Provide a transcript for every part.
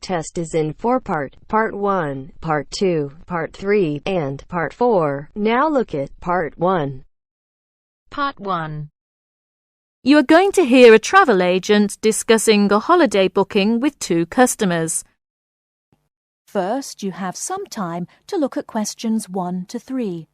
test is in 4-part, Part 1, Part 2, Part 3, and Part 4. Now look at Part 1. Part 1. You are going to hear a travel agent discussing a holiday booking with two customers. First, you have some time to look at questions 1 to 3.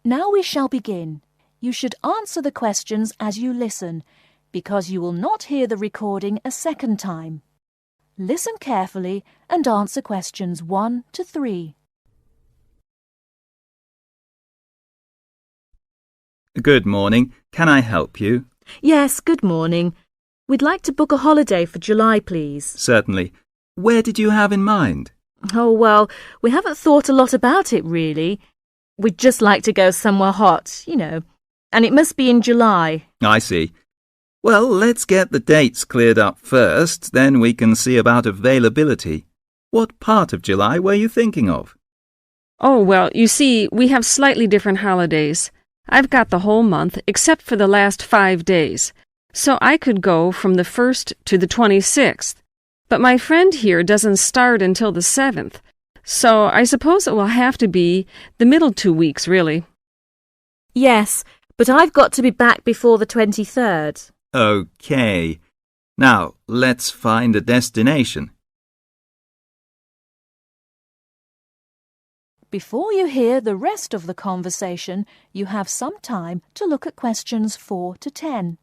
Now we shall begin. You should answer the questions as you listen, because you will not hear the recording a second time. Listen carefully and answer questions 1 to 3. Good morning. Can I help you? Yes, good morning. We'd like to book a holiday for July, please. Certainly. Where did you have in mind? Oh, well, we haven't thought a lot about it, really. We'd just like to go somewhere hot, and it must be in July. I see. Well, let's get the dates cleared up first, then we can see about availability. What part of July were you thinking of? Oh, well, you see, we have slightly different holidays. I've got the whole month, except for the last 5 days. So I could go from the 1st to the 26th. But my friend here doesn't start until the 7th. So I suppose it will have to be the middle 2 weeks, really. Yes, but I've got to be back before the 23rd. OK. Now, let's find a destination. Before you hear the rest of the conversation, you have some time to look at questions 4 to 10.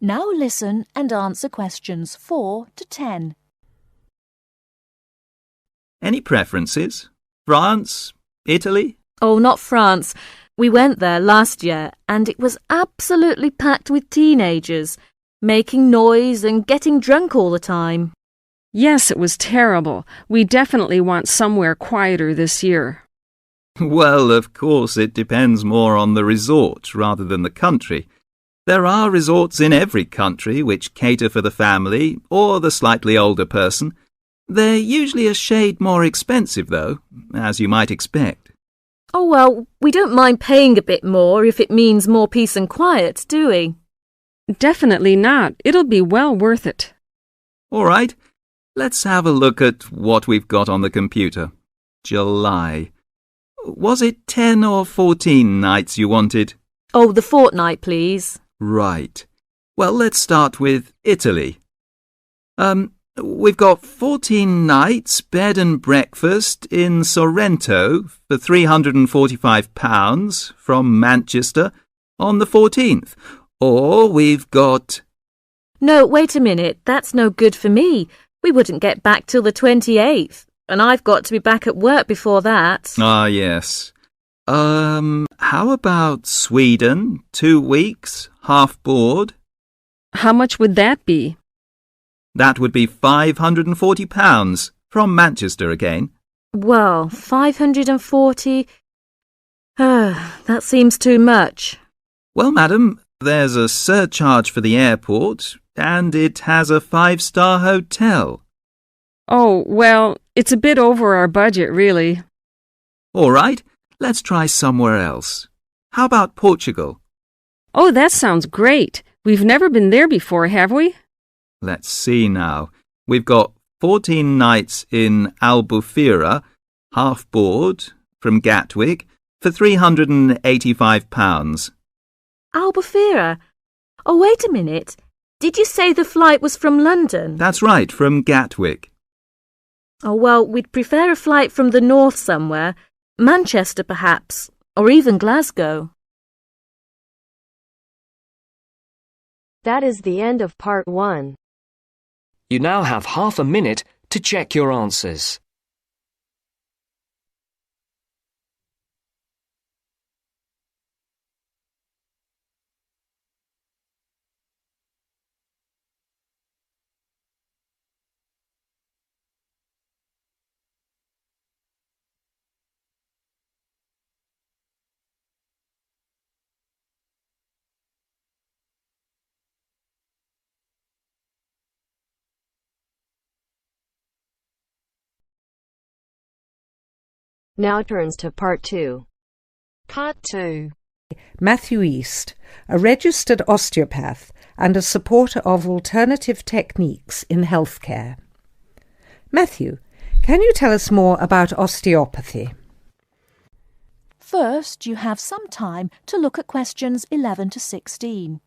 Now listen and answer questions 4 to 10. Any preferences? France? Italy? Oh, not France. We went there last year and it was absolutely packed with teenagers, making noise and getting drunk all the time. Yes, it was terrible. We definitely want somewhere quieter this year. Well, of course, it depends more on the resort rather than the country. There are resorts in every country which cater for the family or the slightly older person. They're usually a shade more expensive, though, as you might expect. Oh, well, we don't mind paying a bit more if it means more peace and quiet, do we? Definitely not. It'll be well worth it. All right, let's have a look at what we've got on the computer. July. Was it 10 or 14 nights you wanted? Oh, the fortnight, please. Right. Well, let's start with Italy. We've got 14 nights, bed and breakfast in Sorrento for £345 from Manchester on the 14th. Or we've got... No, wait a minute. That's no good for me. We wouldn't get back till the 28th, and I've got to be back at work before that. Ah, yes. How about Sweden? 2 weeks, half board? How much would that be? That would be £540 from Manchester again. Well, 540... that seems too much. Well, madam, there's a surcharge for the airport, and it has a 5-star hotel. Oh, well, it's a bit over our budget, really. All right, let's try somewhere else. How about Portugal? Oh, that sounds great. We've never been there before, have we? Let's see now. We've got 14 nights in Albufeira, half board, from Gatwick, for £385. Albufeira? Oh, wait a minute. Did you say the flight was from London? That's right, from Gatwick. Oh, well, we'd prefer a flight from the north somewhere. Manchester, perhaps, or even Glasgow. That is the end of part 1. You now have half a minute to check your answers. Now turns to part 2. Part 2. Matthew East, a registered osteopath and a supporter of alternative techniques in healthcare. Matthew, can you tell us more about osteopathy? First, you have some time to look at questions 11 to 16.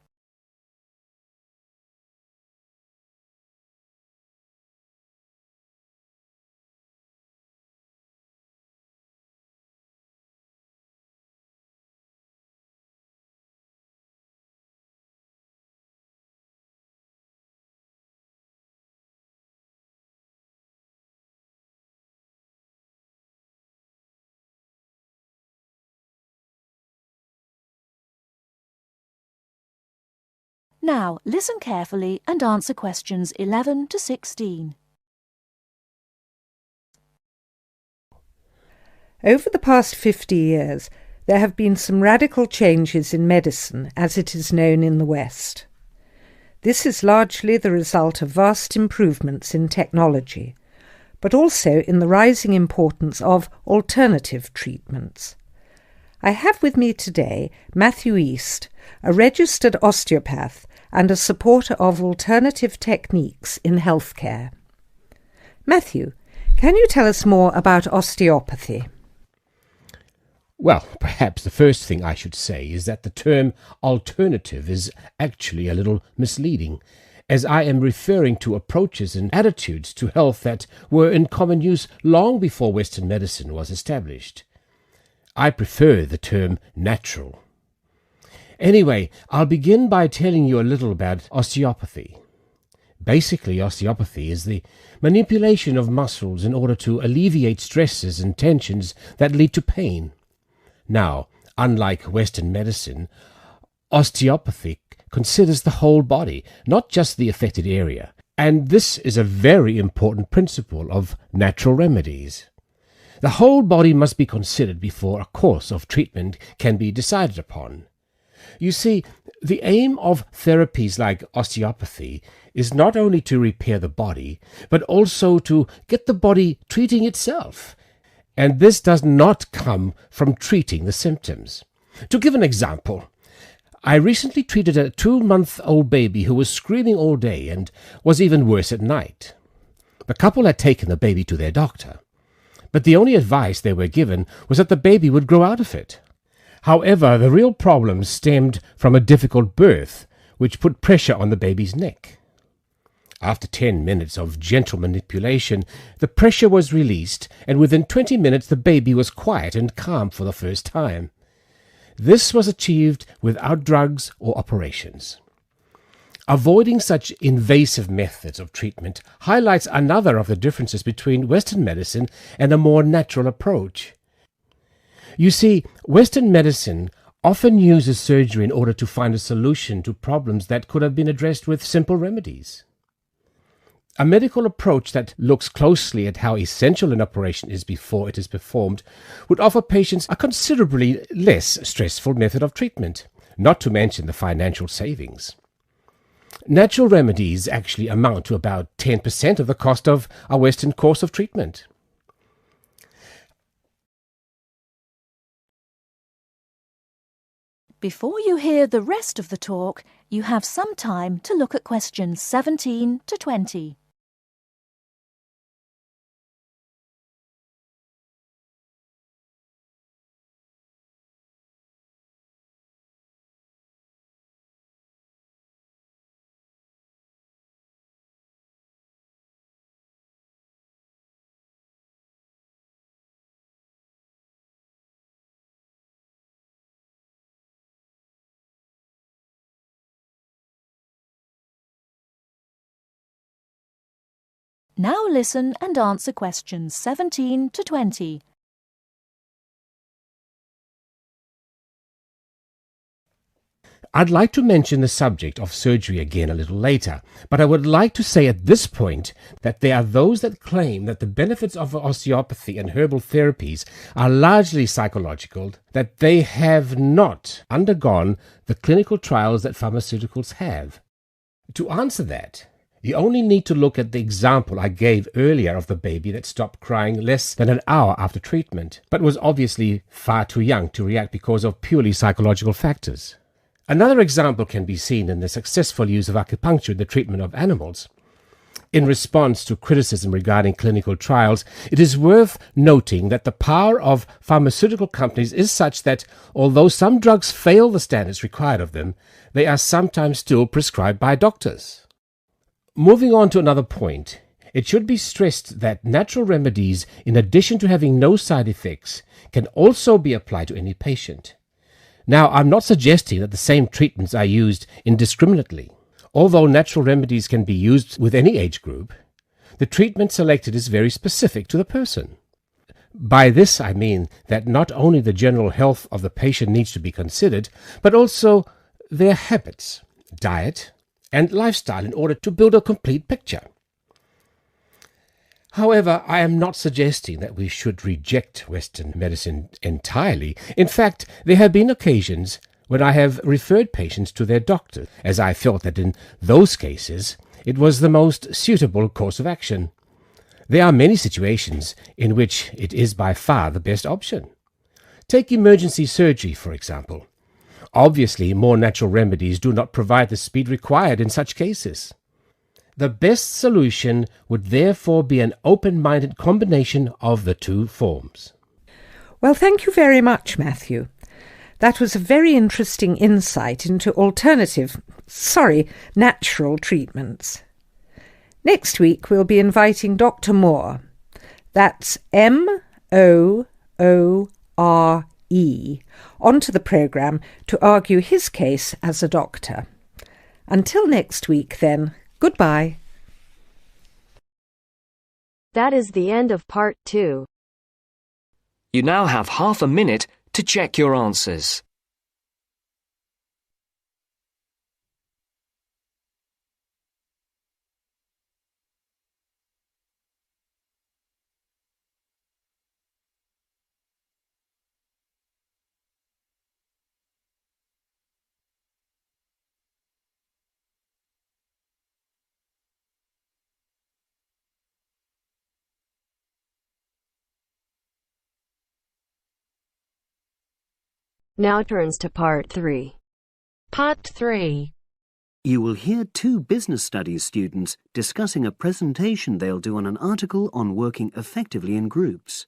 Now, listen carefully and answer questions 11 to 16. Over the past 50 years, there have been some radical changes in medicine as it is known in the West. This is largely the result of vast improvements in technology, but also in the rising importance of alternative treatments. I have with me today Matthew East, a registered osteopath and a supporter of alternative techniques in healthcare. Matthew, can you tell us more about osteopathy? Well, perhaps the first thing I should say is that the term alternative is actually a little misleading, as I am referring to approaches and attitudes to health that were in common use long before Western medicine was established. I prefer the term natural. Anyway, I'll begin by telling you a little about osteopathy. Basically, osteopathy is the manipulation of muscles in order to alleviate stresses and tensions that lead to pain. Now, unlike Western medicine, osteopathy considers the whole body, not just the affected area, and this is a very important principle of natural remedies. The whole body must be considered before a course of treatment can be decided upon. You see, the aim of therapies like osteopathy is not only to repair the body, but also to get the body treating itself. And this does not come from treating the symptoms. To give an example, I recently treated a 2-month-old baby who was screaming all day and was even worse at night. The couple had taken the baby to their doctor, but the only advice they were given was that the baby would grow out of it. However, the real problem stemmed from a difficult birth, which put pressure on the baby's neck. After 10 minutes of gentle manipulation, the pressure was released, and within 20 minutes the baby was quiet and calm for the first time. This was achieved without drugs or operations. Avoiding such invasive methods of treatment highlights another of the differences between Western medicine and a more natural approach. You see, Western medicine often uses surgery in order to find a solution to problems that could have been addressed with simple remedies. A medical approach that looks closely at how essential an operation is before it is performed would offer patients a considerably less stressful method of treatment, not to mention the financial savings. Natural remedies actually amount to about 10% of the cost of a Western course of treatment. Before you hear the rest of the talk, you have some time to look at questions 17 to 20. Now listen and answer questions 17 to 20. I'd like to mention the subject of surgery again a little later, but I would like to say at this point that there are those that claim that the benefits of osteopathy and herbal therapies are largely psychological, that they have not undergone the clinical trials that pharmaceuticals have. To answer that, you only need to look at the example I gave earlier of the baby that stopped crying less than an hour after treatment, but was obviously far too young to react because of purely psychological factors. Another example can be seen in the successful use of acupuncture in the treatment of animals. In response to criticism regarding clinical trials, it is worth noting that the power of pharmaceutical companies is such that, although some drugs fail the standards required of them, they are sometimes still prescribed by doctors. Moving on to another point, it should be stressed that natural remedies, in addition to having no side effects, can also be applied to any patient. Now, I'm not suggesting that the same treatments are used indiscriminately. Although natural remedies can be used with any age group, the treatment selected is very specific to the person. By this I mean that not only the general health of the patient needs to be considered, but also their habits, diet, and lifestyle in order to build a complete picture. However, I am not suggesting that we should reject Western medicine entirely. In fact, there have been occasions when I have referred patients to their doctor, as I felt that in those cases it was the most suitable course of action. There are many situations in which it is by far the best option. Take emergency surgery, for example. Obviously, more natural remedies do not provide the speed required in such cases. The best solution would therefore be an open-minded combination of the two forms. Well, thank you very much, Matthew. That was a very interesting insight into natural treatments. Next week we'll be inviting Dr. Moore. That's Moore, onto the programme to argue his case as a doctor. Until next week, then, goodbye. That is the end of part 2. You now have half a minute to check your answers. Now turns to part 3. Part 3. You will hear two business studies students discussing a presentation they'll do on an article on working effectively in groups.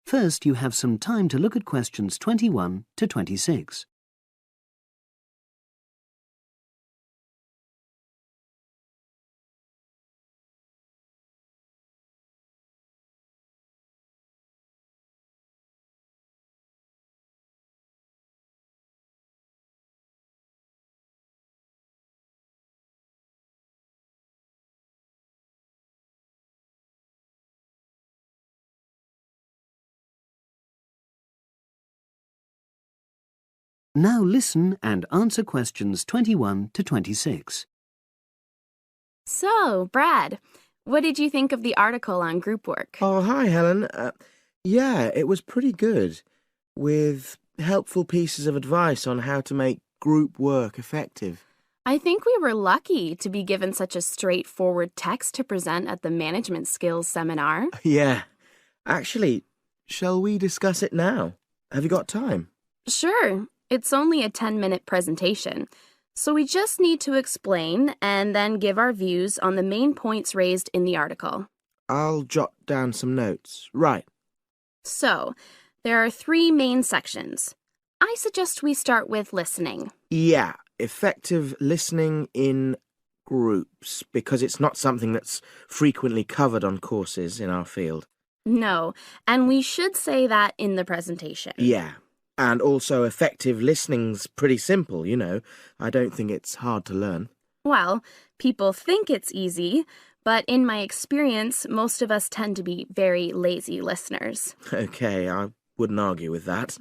First, you have some time to look at questions 21 to 26. Now listen and answer questions 21 to 26. So, Brad, what did you think of the article on group work? Oh, hi, Helen. Yeah, it was pretty good, with helpful pieces of advice on how to make group work effective. I think we were lucky to be given such a straightforward text to present at the Management Skills Seminar. Yeah. Actually, shall we discuss it now? Have you got time? Sure. It's only a 10-minute presentation, so we just need to explain and then give our views on the main points raised in the article. I'll jot down some notes. Right. So, there are 3 main sections. I suggest we start with listening. Yeah, effective listening in groups, because it's not something that's frequently covered on courses in our field. No, and we should say that in the presentation. Yeah. And also effective listening's pretty simple, you know. I don't think it's hard to learn. Well, people think it's easy, but in my experience, most of us tend to be very lazy listeners. Okay, I wouldn't argue with that.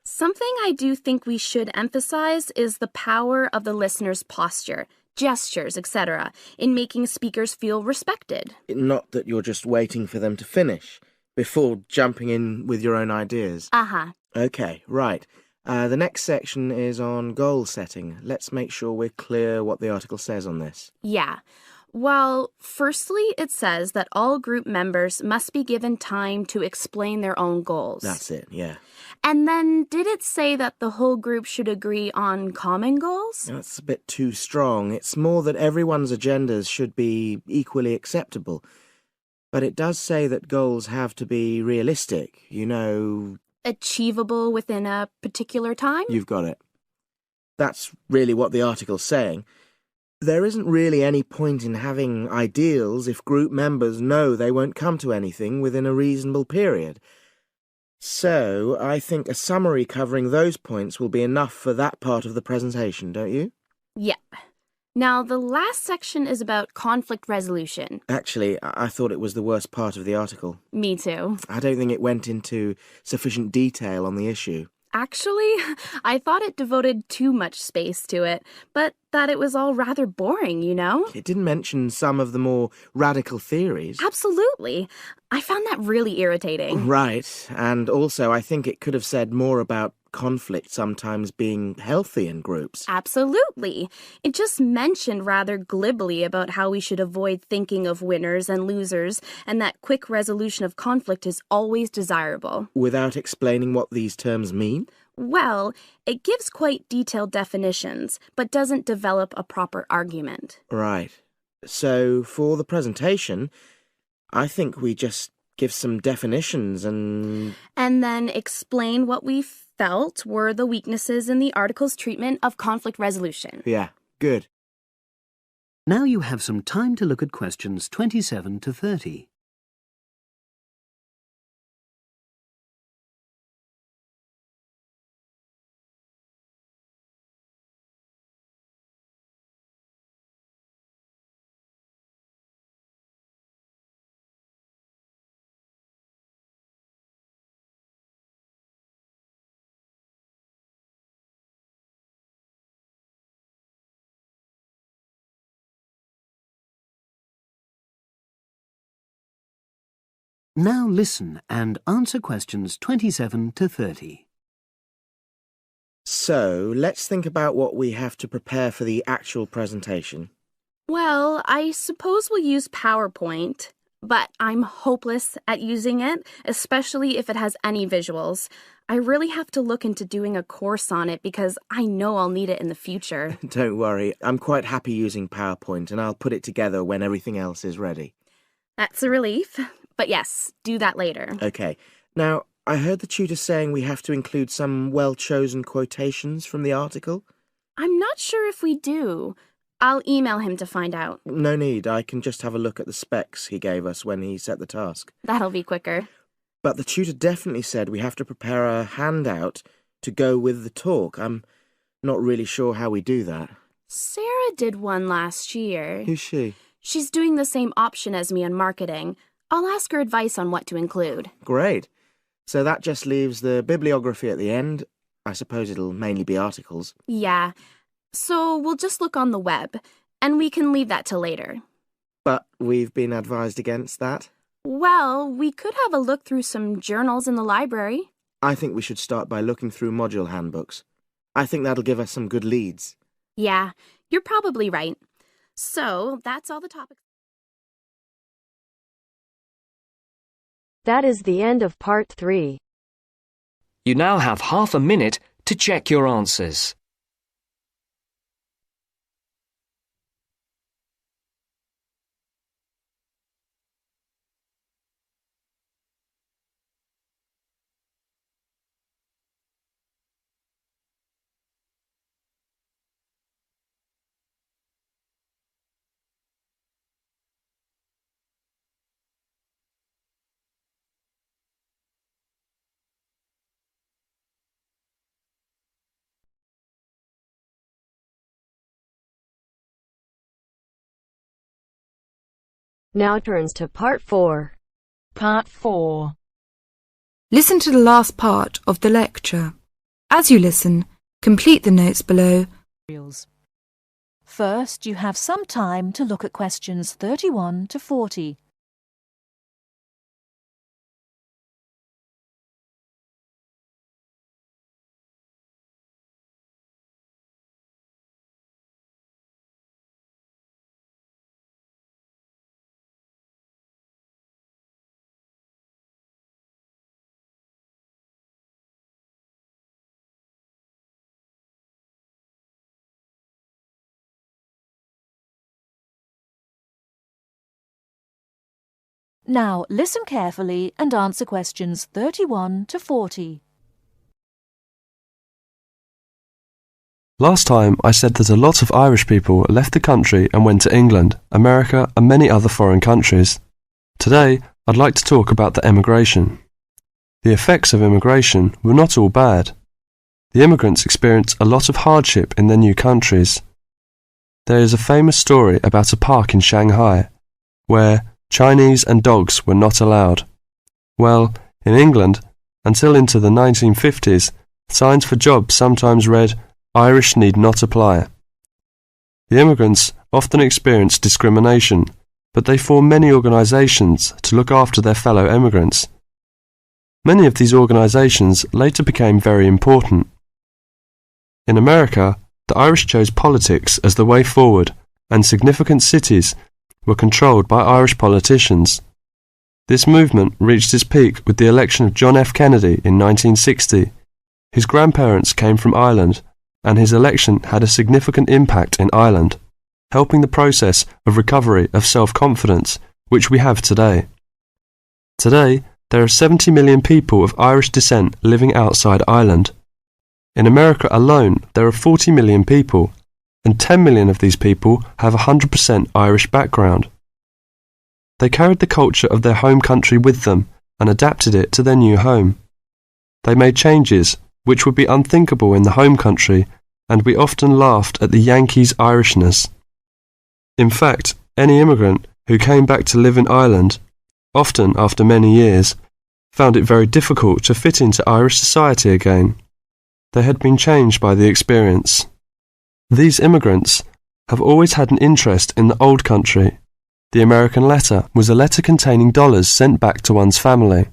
Something I do think we should emphasize is the power of the listener's posture, gestures, etc., in making speakers feel respected. Not that you're just waiting for them to finish before jumping in with your own ideas. Uh-huh. Okay, right. The next section is on goal setting. Let's make sure we're clear what the article says on this. Yeah. Well, firstly, it says that all group members must be given time to explain their own goals. That's it, yeah. And then, did it say that the whole group should agree on common goals? That's a bit too strong. It's more that everyone's agendas should be equally acceptable. But it does say that goals have to be realistic, Achievable within a particular time? You've got it. That's really what the article's saying. There isn't really any point in having ideals if group members know they won't come to anything within a reasonable period. So, I think a summary covering those points will be enough for that part of the presentation, don't you? Yep. Now, the last section is about conflict resolution. Actually, I thought it was the worst part of the article. Me too. I don't think it went into sufficient detail on the issue. Actually, I thought it devoted too much space to it, but that it was all rather boring, It didn't mention some of the more radical theories. Absolutely. I found that really irritating. Right, and also I think it could have said more about conflict sometimes being healthy in groups. Absolutely. It just mentioned rather glibly about how we should avoid thinking of winners and losers, and that quick resolution of conflict is always desirable. Without explaining what these terms mean? Well, it gives quite detailed definitions, but doesn't develop a proper argument. Right. So, for the presentation, I think we just give some definitions and then explain what we felt were the weaknesses in the article's treatment of conflict resolution. Yeah, good. Now you have some time to look at questions 27 to 30. Now listen and answer questions 27 to 30. So, let's think about what we have to prepare for the actual presentation. Well, I suppose we'll use PowerPoint, but I'm hopeless at using it, especially if it has any visuals. I really have to look into doing a course on it because I know I'll need it in the future. Don't worry, I'm quite happy using PowerPoint and I'll put it together when everything else is ready. That's a relief. But yes, do that later. Okay. Now, I heard the tutor saying we have to include some well-chosen quotations from the article. I'm not sure if we do. I'll email him to find out. No need. I can just have a look at the specs he gave us when he set the task. That'll be quicker. But the tutor definitely said we have to prepare a handout to go with the talk. I'm not really sure how we do that. Sarah did one last year. Who's she? She's doing the same option as me on marketing. I'll ask her advice on what to include. Great. So that just leaves the bibliography at the end. I suppose it'll mainly be articles. Yeah. So we'll just look on the web, and we can leave that till later. But we've been advised against that. Well, we could have a look through some journals in the library. I think we should start by looking through module handbooks. I think that'll give us some good leads. Yeah, you're probably right. So that's all the topics. That is the end of part 3. You now have half a minute to check your answers. Now turns to Part 4. Part 4. Listen to the last part of the lecture. As you listen, complete the notes below. First, you have some time to look at questions 31 to 40. Now, listen carefully and answer questions 31 to 40. Last time I said that a lot of Irish people left the country and went to England, America and many other foreign countries. Today I'd like to talk about the emigration. The effects of immigration were not all bad. The immigrants experienced a lot of hardship in their new countries. There is a famous story about a park in Shanghai where Chinese and dogs were not allowed. Well, in England, until into the 1950s, signs for jobs sometimes read, "Irish need not apply." The immigrants often experienced discrimination, but they formed many organisations to look after their fellow immigrants. Many of these organisations later became very important. In America, the Irish chose politics as the way forward, and significant cities were controlled by Irish politicians. This movement reached its peak with the election of John F. Kennedy in 1960. His grandparents came from Ireland, and his election had a significant impact in Ireland, helping the process of recovery of self-confidence which we have today. Today, there are 70 million people of Irish descent living outside Ireland. In America alone, there are 40 million people, and 10 million of these people have a 100% Irish background. They carried the culture of their home country with them and adapted it to their new home. They made changes which would be unthinkable in the home country, and we often laughed at the Yankees' Irishness. In fact, any immigrant who came back to live in Ireland, often after many years, found it very difficult to fit into Irish society again. They had been changed by the experience. These immigrants have always had an interest in the old country. The American letter was a letter containing dollars sent back to one's family.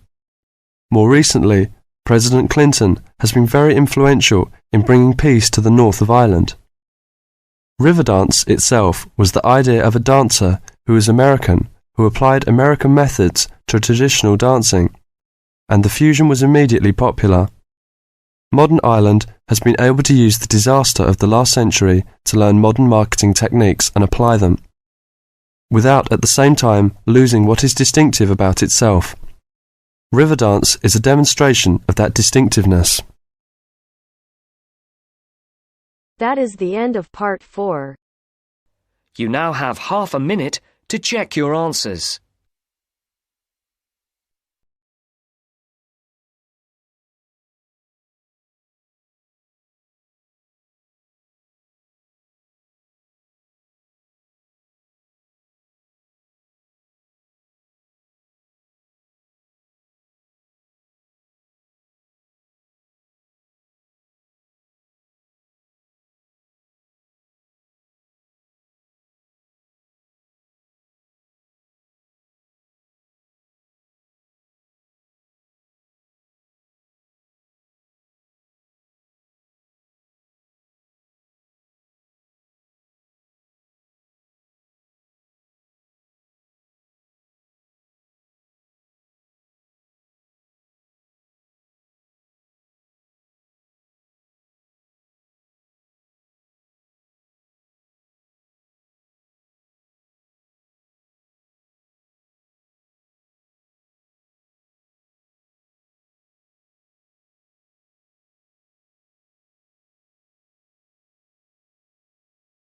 More recently, President Clinton has been very influential in bringing peace to the north of Ireland. Riverdance itself was the idea of a dancer who was American, who applied American methods to traditional dancing, and the fusion was immediately popular. Modern Ireland has been able to use the disaster of the last century to learn modern marketing techniques and apply them, without at the same time losing what is distinctive about itself. Riverdance is a demonstration of that distinctiveness. That is the end of Part 4. You now have half a minute to check your answers.